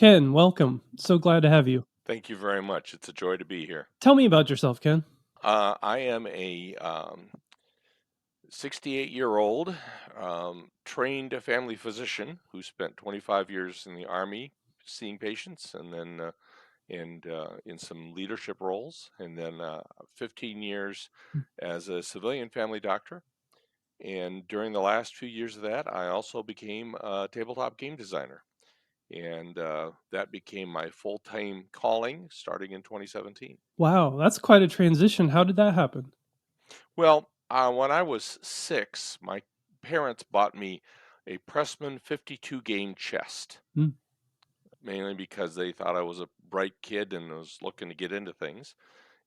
Ken, welcome. So glad to have you. Thank you very much. It's a joy to be here. Tell me about yourself, Ken. I am a 68-year-old trained family physician who spent 25 years in the Army seeing patients and then in some leadership roles, and then 15 years as a civilian family doctor. And during the last few years of that, I also became a tabletop game designer. And that became my full-time calling starting in 2017. Wow, that's quite a transition. How did that happen? Well, when I was 6, my parents bought me a Pressman 52 game chest, Mm, mainly because they thought I was a bright kid and was looking to get into things.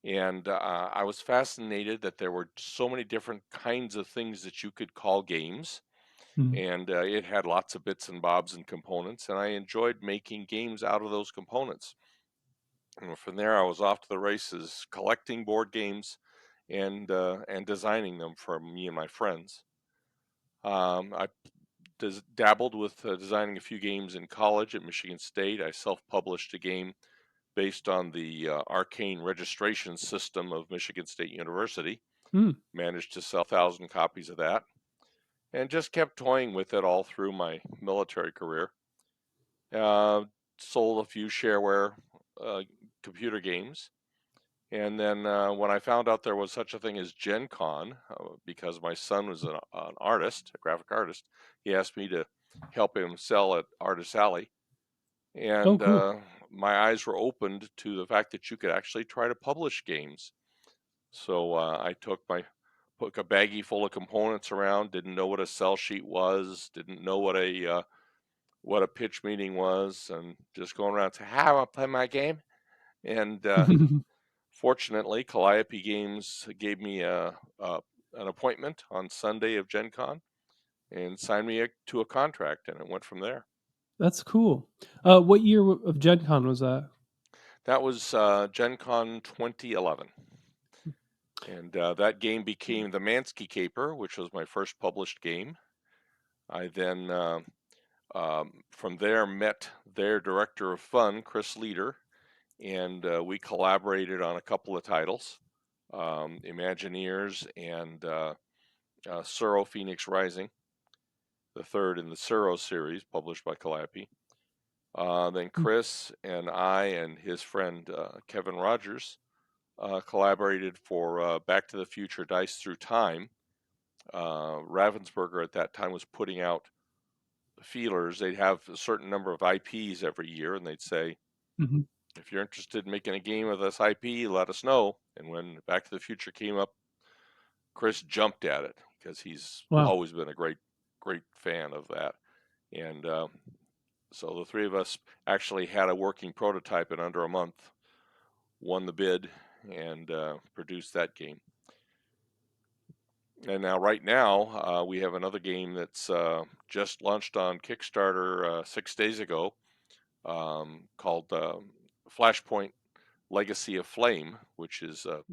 And I was fascinated that there were so many different kinds of things that you could call games. mm. And it had lots of bits and bobs and components, and I enjoyed making games out of those components. And from there, I was off to the races, collecting board games and designing them for me and my friends. I dabbled with designing a few games in college at Michigan State. I self-published a game based on the arcane registration system of Michigan State University. Mm. Managed to sell 1,000 copies of that, and just kept toying with it all through my military career. Uh, Sold a few shareware uh, computer games. And then when I found out there was such a thing as Gen Con, because my son was an artist, a graphic artist, he asked me to help him sell at Artist Alley. Oh, And cool. my eyes were opened to the fact that you could actually try to publish games. So I took a baggie full of components around, didn't know what a sell sheet was, didn't know what a pitch meeting was, and just going around and saying, "Hi, I want to play my game." And fortunately, Calliope Games gave me an appointment on Sunday of Gen Con and signed me to a contract, and it went from there. That's cool. What year of Gen Con was that? That was Gen Con 2011. And that game became the Mansky Caper, which was my first published game. I then, from there, met their director of fun, Chris Leader, and we collaborated on a couple of titles, Imagineers and Suro Phoenix Rising, the third in the Suro series, published by Calliope. Then Mm. Chris and I and his friend Kevin Rogers collaborated for Back to the Future Dice Through Time. Ravensburger at that time was putting out feelers. They'd have a certain number of IPs every year, and they'd say, Mhm. if you're interested in making a game of this IP, let us know. And when Back to the Future came up, Chris jumped at it because he's Wow, always been a great fan of that. And so the three of us actually had a working prototype in under a month, won the bid, and produced that game. And now, right now, we have another game that's just launched on Kickstarter 6 days ago, called Flashpoint Legacy of Flame, which is a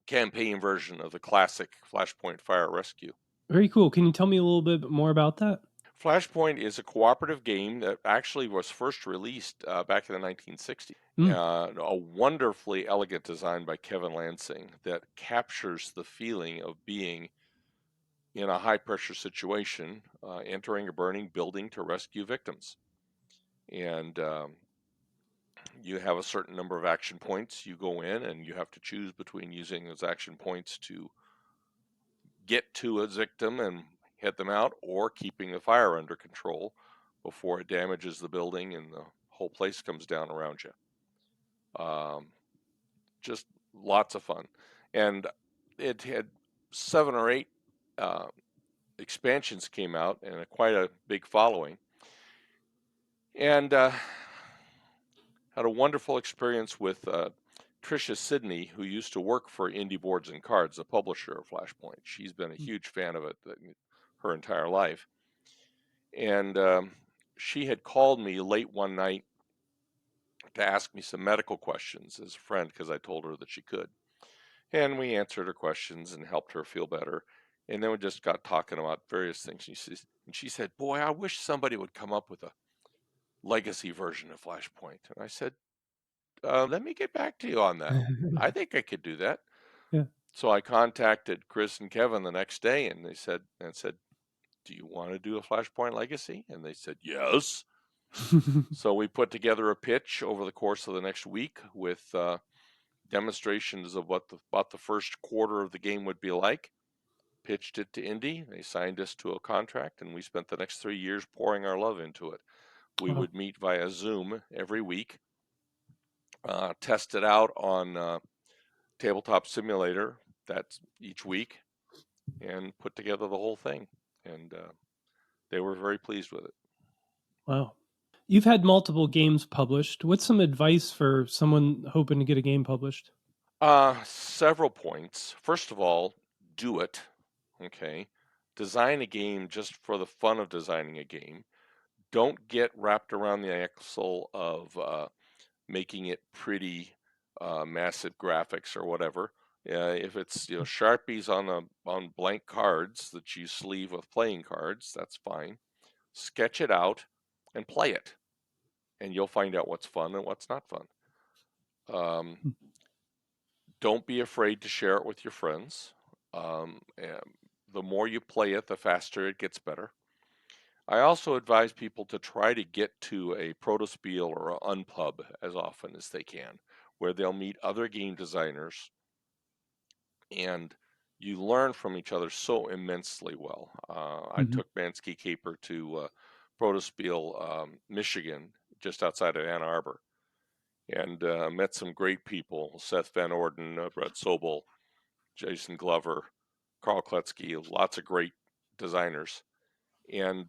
campaign version of the classic Flashpoint Fire Rescue. very cool. Can you tell me a little bit more about that? Flashpoint is a cooperative game that actually was first released back in the 1960s. Mm. A wonderfully elegant design by Kevin Lansing that captures the feeling of being in a high pressure situation, entering a burning building to rescue victims. And you have a certain number of action points. You go in and you have to choose between using those action points to get to a victim and hit them out, or keeping the fire under control before it damages the building and the whole place comes down around you. Just lots of fun. And it had 7 or 8 uh, expansions came out and quite a big following. And had a wonderful experience with Tricia Sidney, who used to work for Indie Boards and Cards, the publisher of Flashpoint. She's been a Mm. huge fan of it her entire life. And she had called me late one night to ask me some medical questions as a friend because I told her that she could. And we answered her questions and helped her feel better. And then we just got talking about various things. And she said, "Boy, I wish somebody would come up with legacy version of Flashpoint. And I said, let me get back to you on that. I think I could do that. Yeah. So I contacted Chris and Kevin the next day, and said, do you want to do a Flashpoint Legacy? And they said, yes. So we put together a pitch over the course of the next week with demonstrations of what about the first quarter of the game would be like. Pitched it to Indy. They signed us to a contract, and we spent the next 3 years pouring our love into it. We Wow. would meet via Zoom every week, test it out on tabletop simulator that's each week, and put together the whole thing. And they were very pleased with it. Wow. You've had multiple games published. What's some advice for someone hoping to get a game published? Several points. First of all, do it. Okay. Design a game just for the fun of designing a game. Don't get wrapped around the axle of making it pretty, massive graphics or whatever. If it's Sharpies on blank cards that you sleeve with playing cards, that's fine. Sketch it out and play it, and you'll find out what's fun and what's not fun. Um, don't be afraid to share it with your friends. And the more you play it, the faster it gets better. I also advise people to try to get to a protospiel or an unpub as often as they can, where they'll meet other game designers and you learn from each other so immensely well. I Mm-hmm. took Mansky Caper to Protospiel, Michigan, just outside of Ann Arbor, and met some great people: Seth Van Orden, Brett Sobel, Jason Glover, Carl Kletzky, lots of great designers. And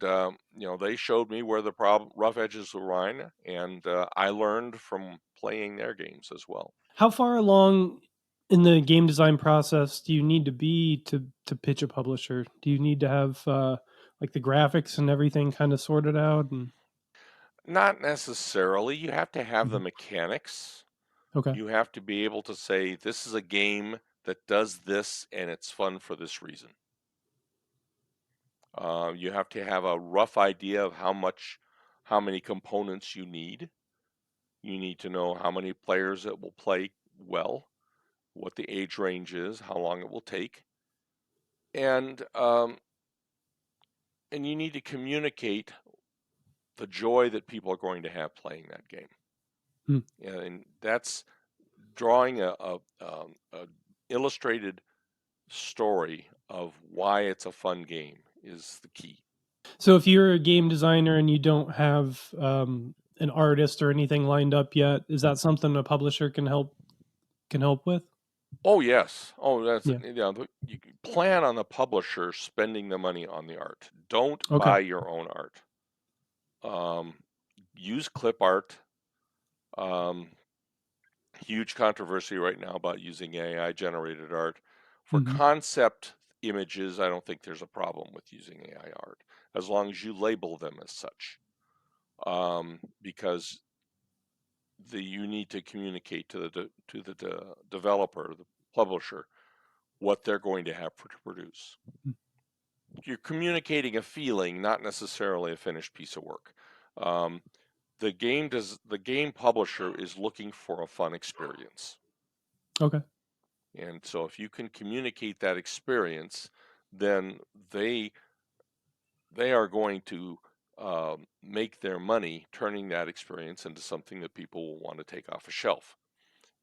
they showed me where the rough edges were lying, and I learned from playing their games as well. How far along in the game design process do you need to be to pitch a publisher? Do you need to have like the graphics and everything kind of sorted out? And Not necessarily. You have to have the Mhm. mechanics. Okay. You have to be able to say, this is a game that does this and it's fun for this reason. You have to have a rough idea of how many components you need. You need to know how many players it will play well, what the age range is, how long it will take, and you need to communicate the joy that people are going to have playing that game. Hmm. And that's drawing a illustrated story of why it's a fun game is the key. So if you're a game designer and you don't have an artist or anything lined up yet, is that something a publisher can help with? Oh yes. Oh, that's Yeah. you plan on the publisher spending the money on the art. Don't Okay. buy your own art. Um, use clip art. Um, Huge controversy right now about using AI generated art. For Hmm. concept images, I don't think there's a problem with using AI art as long as you label them as such. Because you need to communicate to the developer, the publisher, what they're going to have to produce. You're communicating a feeling, not necessarily a finished piece of work. Um, the game publisher is looking for a fun experience. Okay. And so if you can communicate that experience, then they are going to make their money turning that experience into something that people will want to take off a shelf.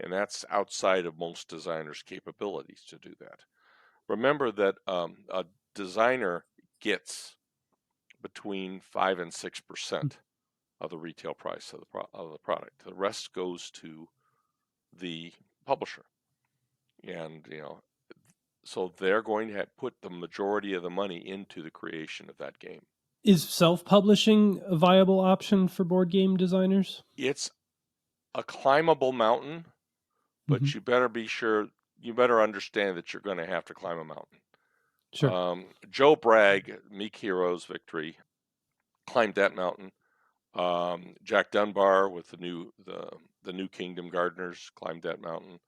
And that's outside of most designers' capabilities to do that. Remember that a designer gets between 5 and 6% of the retail price of the product. The rest goes to the publisher. And so they're going to put the majority of the money into the creation of that game. Is self-publishing a viable option for board game designers? It's a climbable mountain, Hmm. but you better understand that you're going to have to climb a mountain. Sure. Joe Bragg, Meek Heroes Victory, climbed that mountain. Jack Dunbar with the New Kingdom Gardeners climbed that mountain.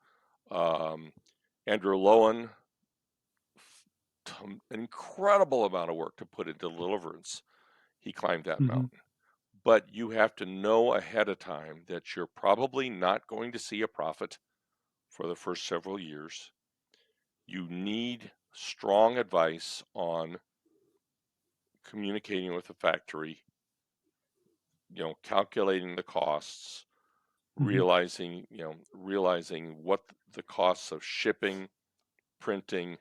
Um, Andrew Lowen, an incredible amount of work to put into Deliverance. He climbed that Hmm. mountain. but you have to know ahead of time that you're probably not going to see a profit for the first several years. You need strong advice on communicating with the factory, calculating the costs, Hmm. realizing what the costs of shipping, printing,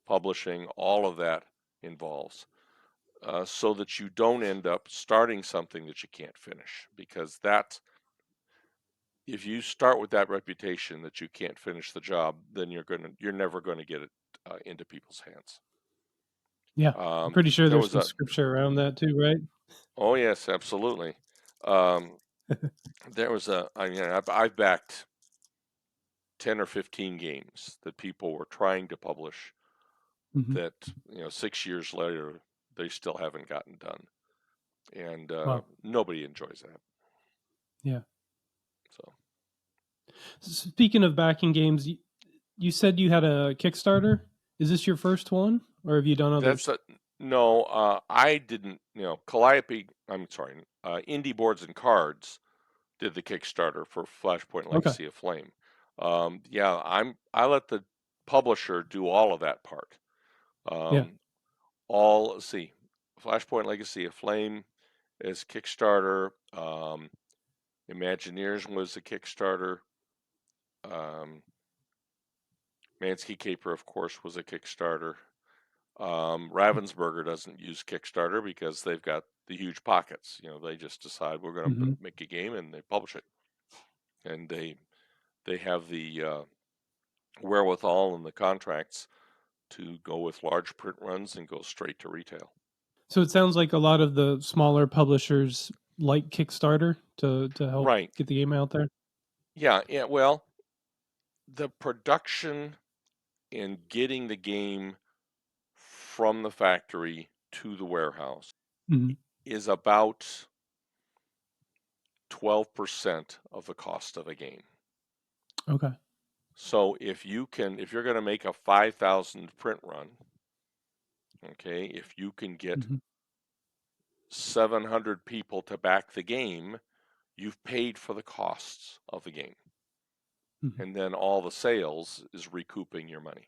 publishing, all of that involves, so that you don't end up starting something that you can't finish. Because if you start with that reputation that you can't finish the job, then you're never going to get it into people's hands. Yeah, I'm pretty sure There there's was some a scripture around that too, right? Oh yes, absolutely. Um, there was I mean, I've backed 10 or 15 games that people were trying to publish Hmm. that 6 years later they still haven't gotten done, and Wow. nobody enjoys that. Yeah. So Speaking of backing games, you said you had a Kickstarter. Is this your first one, or have you done that's others? a no. I didn't. Calliope. I'm sorry. Indie Boards and Cards did the Kickstarter for Flashpoint Okay. Legacy of Flame. Yeah, I let the publisher do all of that part. Yeah. Um, all let's see, Flashpoint Legacy of Flame is Kickstarter. Imagineers was a Kickstarter. Um, Mansky Caper, of course, was a Kickstarter. Ravensburger doesn't use Kickstarter because they've got the huge pockets. They just decide we're going to Hmm. make a game and they publish it, and they have the wherewithal and the contracts to go with large print runs and go straight to retail. So it sounds like a lot of the smaller publishers like Kickstarter to help Right. get the game out there. Yeah. Yeah. Well, the production and getting the game from the factory to the warehouse Hmm. is about 12% of the cost of a game. Okay. So if you're going to make a 5,000 print run, okay, if you can get Hmm. 700 people to back the game, you've paid for the costs of the game. Hmm. And then all the sales is recouping your money.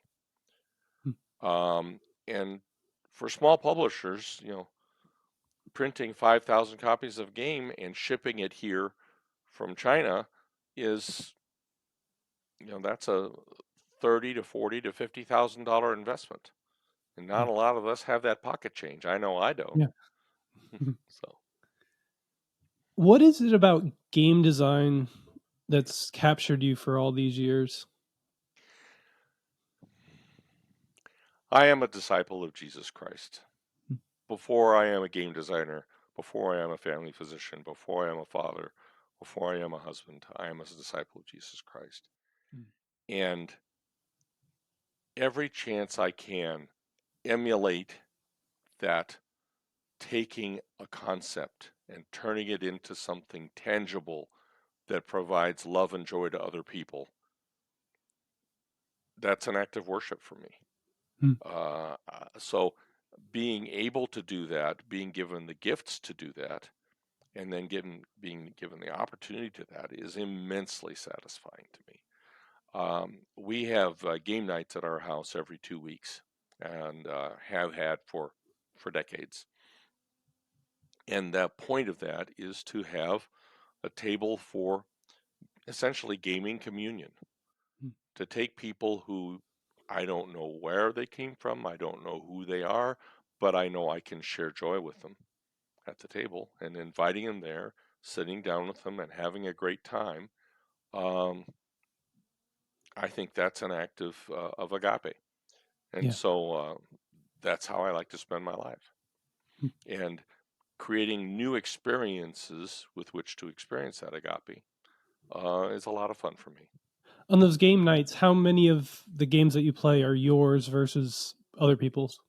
Um, and for small publishers, printing 5,000 copies of game and shipping it here from China is, that's a 30 to 40 to $50,000 investment. And not Yeah. a lot of us have that pocket change. I know I don't. Yeah. Mhm. So What is it about game design that's captured you for all these years? I am a disciple of Jesus Christ. Mm. Before I am a game designer, before I am a family physician, before I am a father, before I am a husband, I am a disciple of Jesus Christ. Mm. And every chance I can emulate that, taking a concept and turning it into something tangible that provides love and joy to other people, that's an act of worship for me. Mm. So being able to do that, being given the gifts to do that, and then being given the opportunity to that is immensely satisfying to me. We have game nights at our house every 2 weeks, and have had for decades. And the point of that is to have a table for essentially gaming communion, Mm. to take people who I don't know where they came from, I don't know who they are, but I know I can share joy with them at the table, and inviting them there, sitting down with them, and having a great time. Um, I think that's an act of agape, and Yeah. so that's how I like to spend my life. Mm. And creating new experiences with which to experience that agape is a lot of fun for me. On those game nights, how many of the games that you play are yours versus other people's?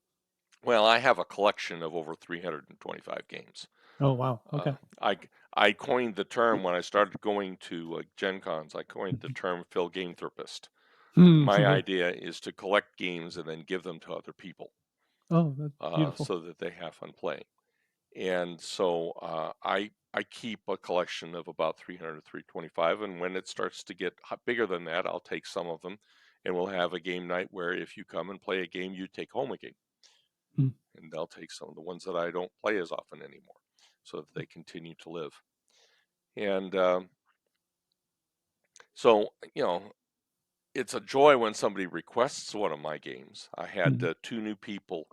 Well, I have a collection of over 325 games. Oh wow. Uh, Okay. I I coined the term when I started going to Gen Cons. I coined the term Phil Game Therapist. Hmm. My Yeah. idea is to collect games and then give them to other people, Oh, that's beautiful. so that they have fun playing. And so I keep a collection of about 300 to 325, and when it starts to get bigger than that, I'll take some of them, and we'll have a game night where if you come and play a game, you take home a game, Mm. and they'll take some of the ones that I don't play as often anymore, so that they continue to live. And so it's a joy when somebody requests one of my games. I had Mhm. two new people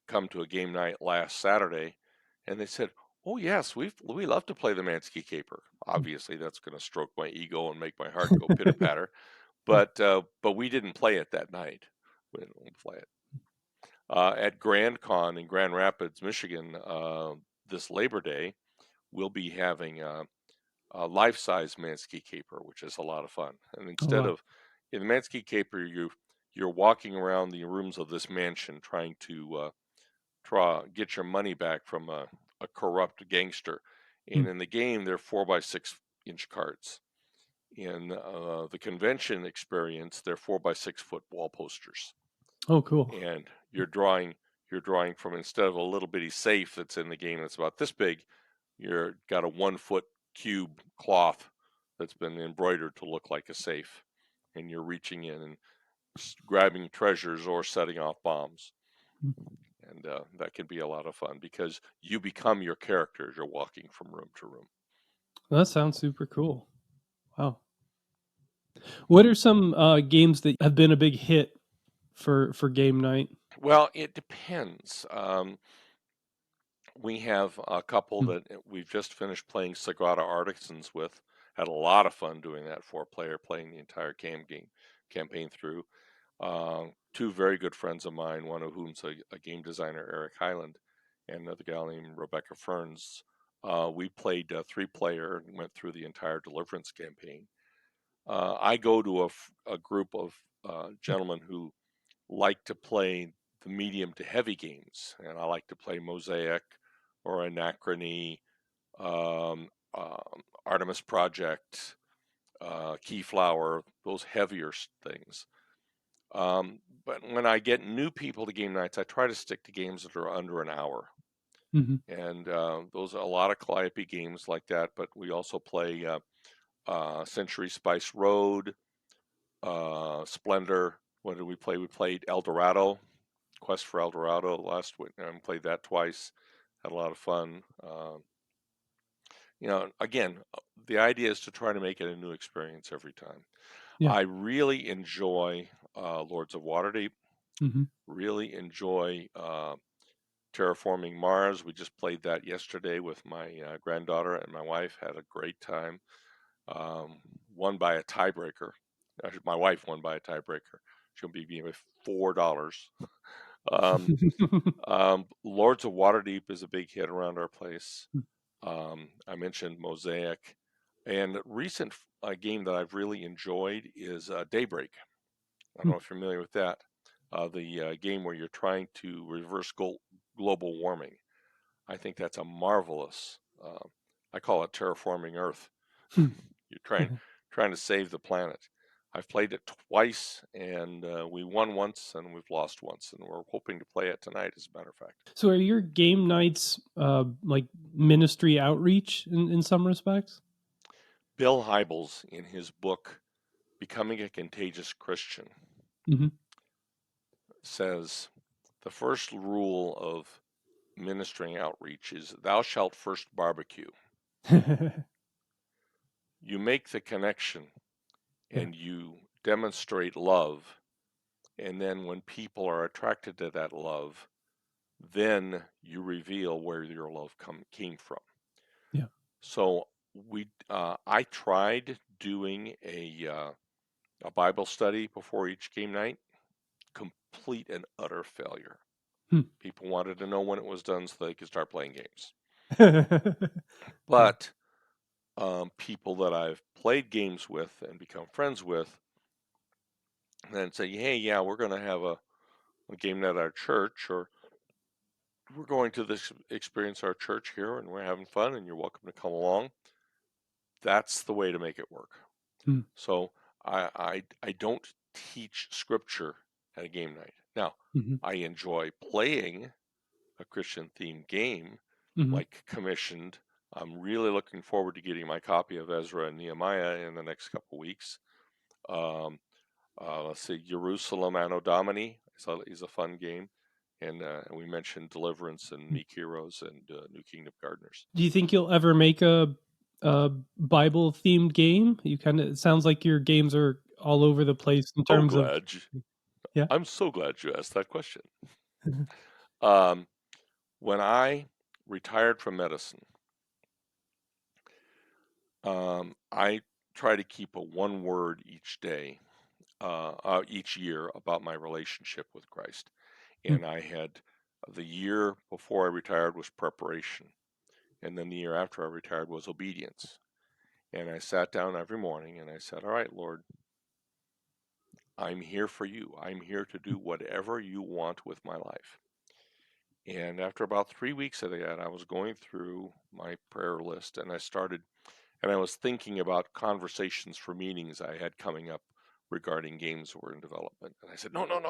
come to a game night last Saturday, and they said, "Oh yes, we love to play the Mansky Caper." Obviously, that's going to stroke my ego and make my heart go pitter patter. But we didn't play it that night. We didn't play it at Grand Con in Grand Rapids, Michigan. This Labor Day, we'll be having a life-size Mansky Caper, which is a lot of fun. And Oh instead wow. of in the Mansky Caper, you're walking around the rooms of this mansion trying to get your money back from a corrupt gangster. And Mm. in the game, they're 4 by 6 inch cards. In the convention experience, they're 4 by 6 foot wall posters. Oh cool. And you're drawing from, instead of a little bitty safe that's in the game that's about this big, you're got a 1 foot cube cloth that's been embroidered to look like a safe, and you're reaching in and grabbing treasures or setting off bombs. Mm. And that can be a lot of fun because you become your character as you're walking from room to room. That sounds super cool. Wow. What are some games that have been a big hit for game night? Well, it depends. We have a couple Mm. that we've just finished playing Sagrada Artisans with. Had a lot of fun doing that, 4 player, playing the entire campaign through. Two very good friends of mine, one of whom's a game designer, Eric Highland, and another gal named Rebecca Ferns. We played 3 player and went through the entire Deliverance campaign. I go to a group of gentlemen who like to play the medium to heavy games, and I like to play Mosaic or Anachrony, Artemis Project, Keyflower, those heavier things. But when I get new people to game nights, I try to stick to games that are under an hour. Mhm. And those are a lot of Calliope games like that, but we also play Century Spice Road, Splendor. What did we play? We played El Dorado, Quest for El Dorado last week, and played that twice. Had a lot of fun. Again, the idea is to try to make it a new experience every time. Yeah. I really enjoy Lords of Waterdeep. Mhm. Really enjoy Terraforming Mars. We just played that yesterday with my granddaughter and my wife. Had a great time. Won by a tiebreaker. Actually, my wife won by a tiebreaker. She'll be giving me $4. Um, Lords of Waterdeep is a big hit around our place. I mentioned Mosaic, and a recent game that I've really enjoyed is Daybreak. I don't Mm. know if you're familiar with that. The game where you're trying to reverse global warming. I think that's a marvelous. I call it terraforming Earth. Mm. You're trying to save the planet. I've played it twice, and we won once, and we've lost once, and we're hoping to play it tonight, as a matter of fact. So are your game nights like ministry outreach in some respects? Bill Hybels, in his book Becoming a Contagious Christian, Mhm. says the first rule of ministering outreach is thou shalt first barbecue. You make the connection Yeah. and you demonstrate love, and then when people are attracted to that love, then you reveal where your love came from. Yeah. So I tried doing a Bible study before each game night. Complete and utter failure. Hmm. People wanted to know when it was done so they could start playing games. Yeah. But people that I've played games with and become friends with then say, hey, yeah, we're going to have a game night at our church, or we're going to this experience our church here and we're having fun and you're welcome to come along. That's the way to make it work. Mm. So I don't teach scripture at a game night. Now, Mhm. I enjoy playing a Christian themed game, Hmm. like commissioned. I'm really looking forward to getting my copy of Ezra and Nehemiah in the next couple weeks. Um, let's see, Jerusalem Anno Domini is a fun game. And we mentioned Deliverance and Meek Heroes and New Kingdom Gardeners. Do you think you'll ever make a Bible themed game? You kind of, it sounds like your games are all over the place in Oh, terms of, yeah. I'm so glad you asked that question. Um, when I retired from medicine, I try to keep a one word each day, each year about my relationship with Christ. Hmm. And I had the year before I retired was preparation. And then the year after I retired was obedience. And I sat down every morning and I said, all right, Lord, I'm here for you. I'm here to do whatever you want with my life. And after about 3 weeks of that, I was going through my prayer list and I was thinking about conversations for meetings I had coming up regarding games that were in development. And I said, no, no, no,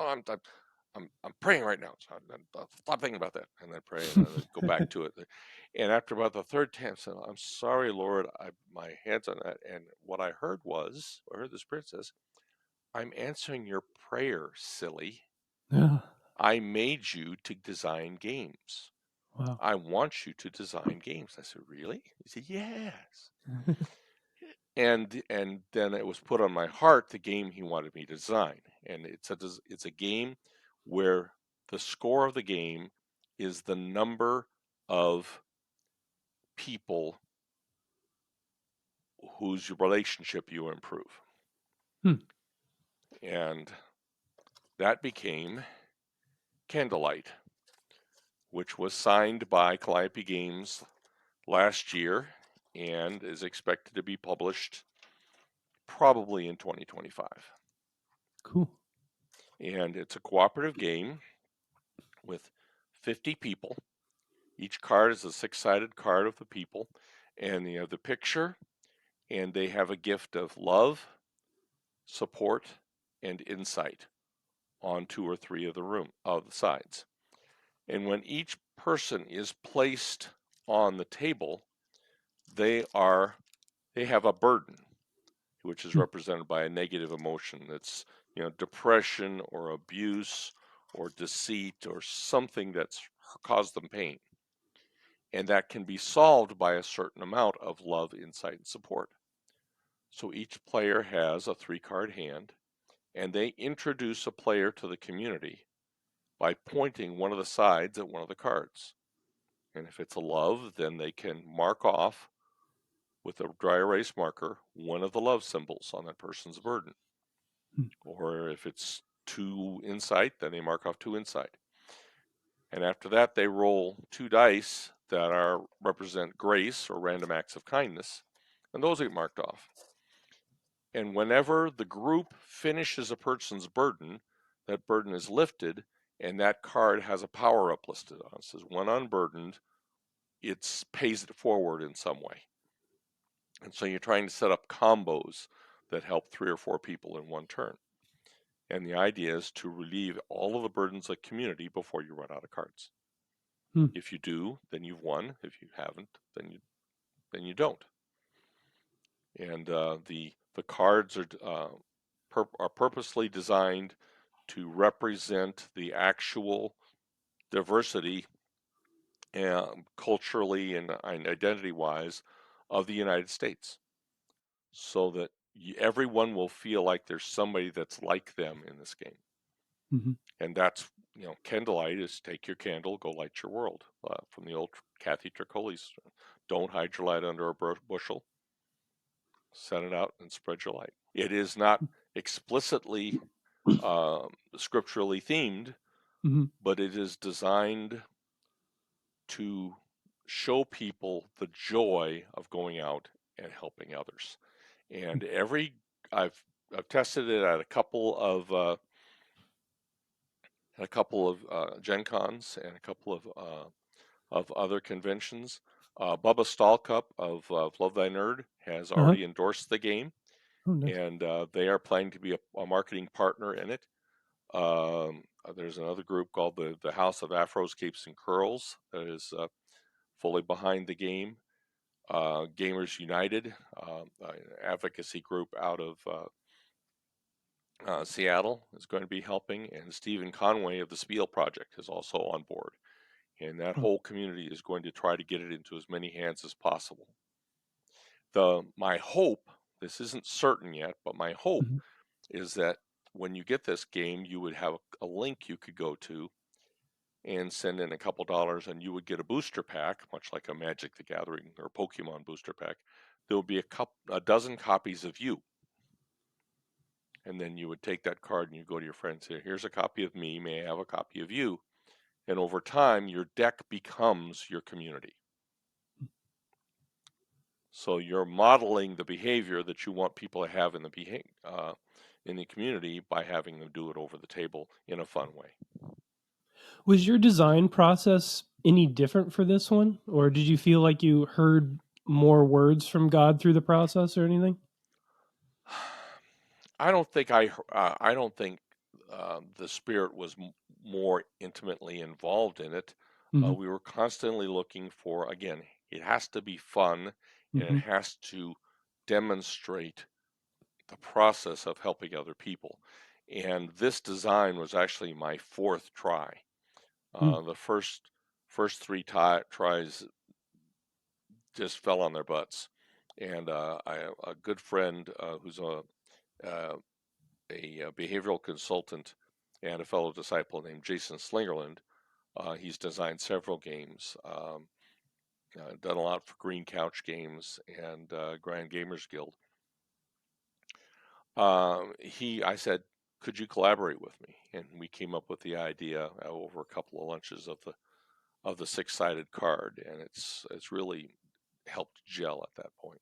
I'm praying right now. So I'll stop thinking about that. And then pray and then go back to it. And after about the third time, I said, I'm sorry, Lord, my head's on that. And what I heard the Spirit says, I'm answering your prayer, silly. Yeah. I made you to design games. Wow. I want you to design games. I said, really? He said, yes. And then it was put on my heart the game he wanted me to design. And it's a game where the score of the game is the number of people whose relationship you improve. Hmm. And that became Candlelight, which was signed by Calliope Games last year and is expected to be published probably in 2025. Cool. And it's a cooperative game with 50 people. Each card is a six-sided card of the people, and you have the picture, and they have a gift of love, support, and insight on two or three of the sides. And when each person is placed on the table, they are they have a burden, which is Hmm. represented by a negative emotion. That's depression or abuse or deceit or something that's caused them pain. And that can be solved by a certain amount of love, insight, and support. So each player has a 3-card hand, and they introduce a player to the community by pointing one of the sides at one of the cards. And if it's a love, then they can mark off with a dry erase marker one of the love symbols on that person's burden. Hmm. Or if it's 2 insight, then they mark off 2 insight. And after that, they roll 2 dice that represent grace or random acts of kindness, and those get marked off. And whenever the group finishes a person's burden, that burden is lifted, and that card has a power up listed on it. It says, when unburdened, it pays it forward in some way. And so you're trying to set up combos that help 3 or 4 people in one turn. And the idea is to relieve all of the burdens of the community before you run out of cards. Hmm. If you do, then you've won. If you haven't, then you don't. And the cards are purposely designed to represent the actual diversity, culturally and identity-wise, of the United States, so that everyone will feel like there's somebody that's like them in this game. Hmm. And that's, candlelight is take your candle, go light your world, from the old Kathy Tricoli's. Don't hide your light under a bushel, set it out and spread your light. It is not explicitly scripturally themed, Hmm. but it is designed to show people the joy of going out and helping others. And I've tested it at a couple of Gen Cons and a couple of other conventions. Bubba Stallcup of Love Thy Nerd has Uh-huh. already endorsed the game, Oh, nice. and they are planning to be a marketing partner in it. There's another group called the House of Afros, Capes, and Curls that is fully behind the game. Gamers United, an advocacy group out of Seattle, is going to be helping, and Stephen Conway of the Spiel Project is also on board. And that Oh. whole community is going to try to get it into as many hands as possible. My hope, this isn't certain yet, but my hope Mhm. is that when you get this game, you would have a link you could go to and send in a couple dollars, and you would get a booster pack, much like a Magic the Gathering or Pokemon booster pack. There will be a dozen copies of you, and then you would take that card and you go to your friends and say, "Here's a copy of me. May I have a copy of you?" And over time, your deck becomes your community. So you're modeling the behavior that you want people to have in the community by having them do it over the table in a fun way. Was your design process any different for this one, or did you feel like you heard more words from God through the process or anything? I don't think the spirit was more intimately involved in it. Hmm. We were constantly looking for, again, it has to be fun and it Hmm. has to demonstrate the process of helping other people. And this design was actually my fourth try. The first three tries just fell on their butts. And a good friend who's uh, a behavioral consultant and a fellow disciple named Jason Slingerland. He's designed several games, done a lot for Green Couch Games and Grand Gamers Guild. I said, could you collaborate with me? And we came up with the idea over a couple of lunches of the six-sided card, and it's really helped gel at that point.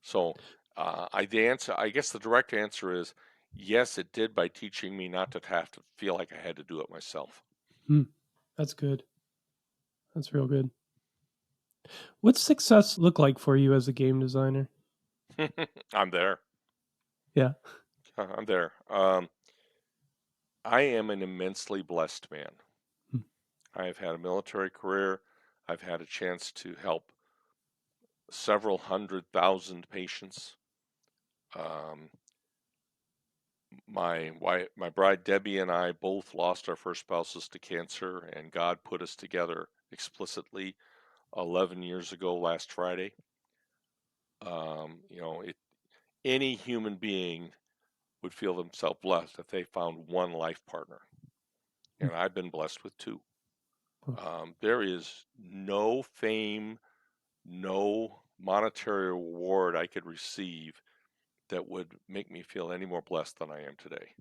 So I guess the direct answer is yes, it did by teaching me not to have to feel like I had to do it myself. Hmm. That's good. That's real good. What's success look like for you as a game designer? I'm there. Yeah. I'm there. I am an immensely blessed man. Hmm. I have had a military career. I've had a chance to help several 100,000 patients. Um, my bride Debbie and I both lost our first spouses to cancer, and God put us together explicitly 11 years ago last Friday. You know, any human being would feel themselves blessed if they found one life partner, Hmm. and I've been blessed with two. Oh. There is no fame, no monetary reward I could receive that would make me feel any more blessed than I am today.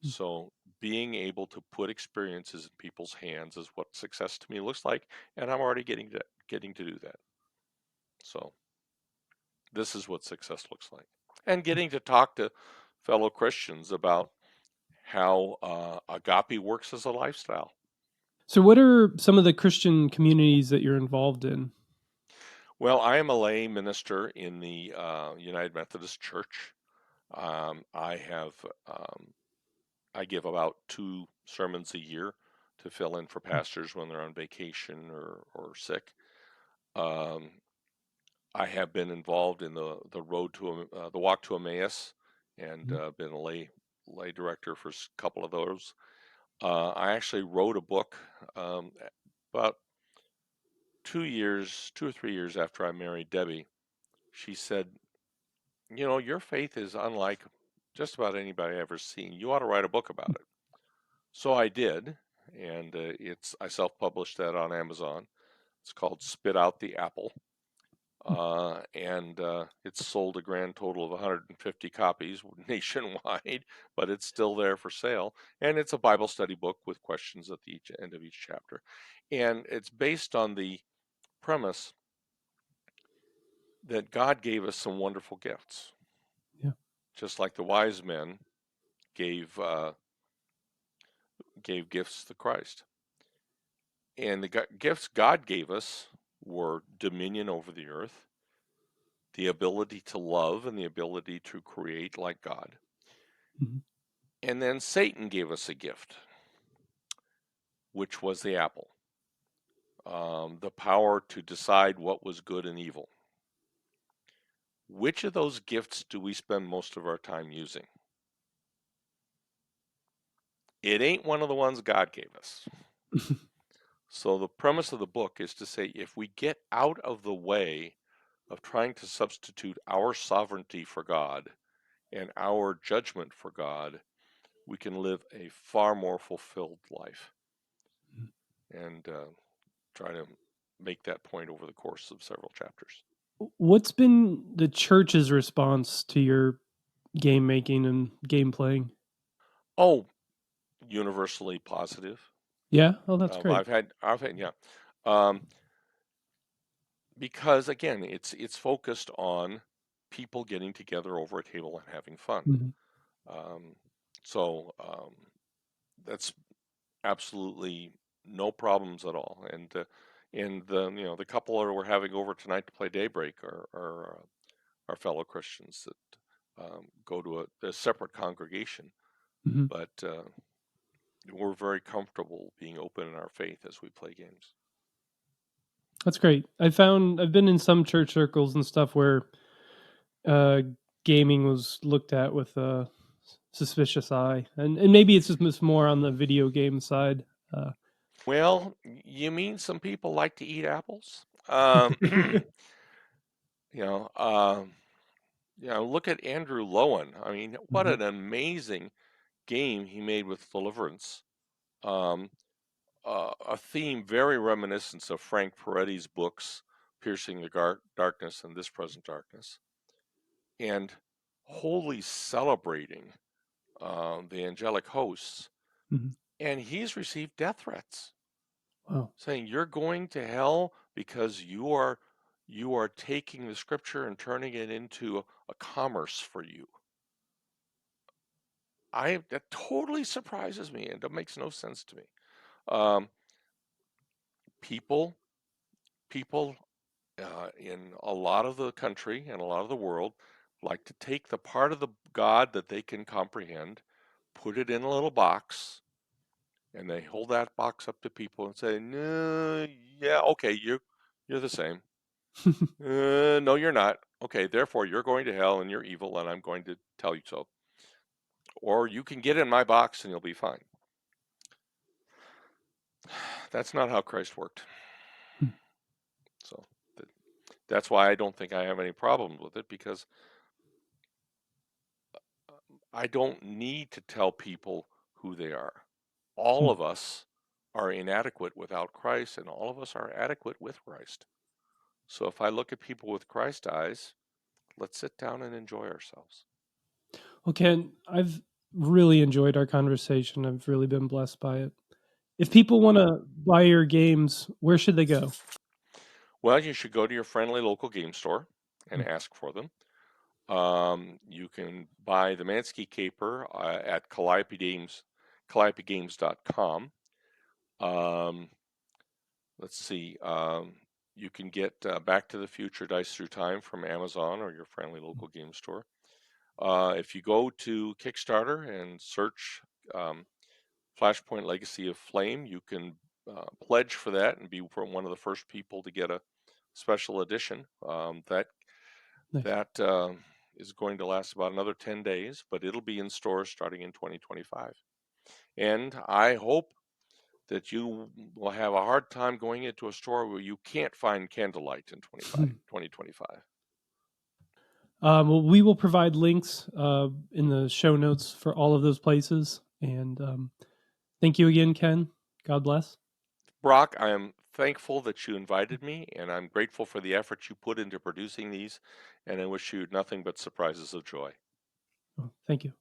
Hmm. So being able to put experiences in people's hands is what success to me looks like, and I'm already getting to do that. So this is what success looks like. And getting to talk to fellow Christians about how agape works as a lifestyle. So, what are some of the Christian communities that you're involved in? Well, I am a lay minister in the United Methodist Church. I have I give about 2 sermons a year to fill in for pastors when they're on vacation or sick. Um, I have been involved in the road to the walk to Emmaus, and Mhm. been a lay director for a couple of those. I actually wrote a book about 2 or 3 years after I married Debbie. She said, "You know, your faith is unlike just about anybody I've ever seen. You ought to write a book about it." So I did, and I self-published that on Amazon. It's called Spit Out the Apple. And it's sold a grand total of 150 copies nationwide, but it's still there for sale. And it's a Bible study book with questions at the end of each chapter. And it's based on the premise that God gave us some wonderful gifts, Yeah. just like the wise men gave gave gifts to Christ. And the gifts God gave us were dominion over the earth, the ability to love, and the ability to create like God. Mhm. And then Satan gave us a gift, which was the apple, the power to decide what was good and evil. Which of those gifts do we spend most of our time using? It ain't one of the ones God gave us. So the premise of the book is to say if we get out of the way of trying to substitute our sovereignty for God and our judgment for God, we can live a far more fulfilled life. And try to make that point over the course of several chapters. What's been the church's response to your game making and game playing? Oh, universally positive. Yeah. Oh, that's great. Yeah, um, because again, it's focused on people getting together over a table and having fun. Mhm. Um, so that's absolutely no problems at all. And the couple that we're having over tonight to play Daybreak are our fellow Christians that go to a separate congregation, Mhm. but we're very comfortable being open in our faith as we play games. That's great. I've been in some church circles and stuff where uh, gaming was looked at with a suspicious eye, and maybe it's just more on the video game side. Uh, Well, you mean some people like to eat apples? You know, um, look at Andrew Lowen. I mean, what Mhm. an amazing game he made with Deliverance. Um, a theme very reminiscent of Frank Peretti's books, Piercing the Darkness and This Present Darkness, and wholly celebrating the angelic hosts. Mhm. And he's received death threats Wow. saying you're going to hell because you are taking the scripture and turning it into a commerce for you. That totally surprises me and it makes no sense to me. Um, people people in a lot of the country and a lot of the world like to take the part of the God that they can comprehend, put it in a little box, and they hold that box up to people and say, "No, yeah, okay, you're the same. No, you're not. Okay, therefore you're going to hell and you're evil, and I'm going to tell you so. Or you can get in my box and you'll be fine." That's not how Christ worked. So that's why I don't think I have any problems with it, because I don't need to tell people who they are. All of us are inadequate without Christ, and all of us are adequate with Christ. So if I look at people with Christ eyes, let's sit down and enjoy ourselves. Well, Ken, I've really enjoyed our conversation. I've really been blessed by it. If people want to buy your games, where should they go? Well, you should go to your friendly local game store and ask for them. You can buy the Mansky Caper at calliopegames.com. Um, let's see. You can get Back to the Future Dice Through Time from Amazon or your friendly local game store. If you go to Kickstarter and search um, Flashpoint Legacy of Flame, you can pledge for that and be one of the first people to get a special edition. Nice. That is going to last about another 10 days, but it'll be in stores starting in 2025. And I hope that you will have a hard time going into a store where you can't find Candlelight in 2025. Well, we will provide links in the show notes for all of those places. And thank you again, Ken. God bless. Brock, I am thankful that you invited me, and I'm grateful for the effort you put into producing these, and I wish you nothing but surprises of joy. Well, thank you.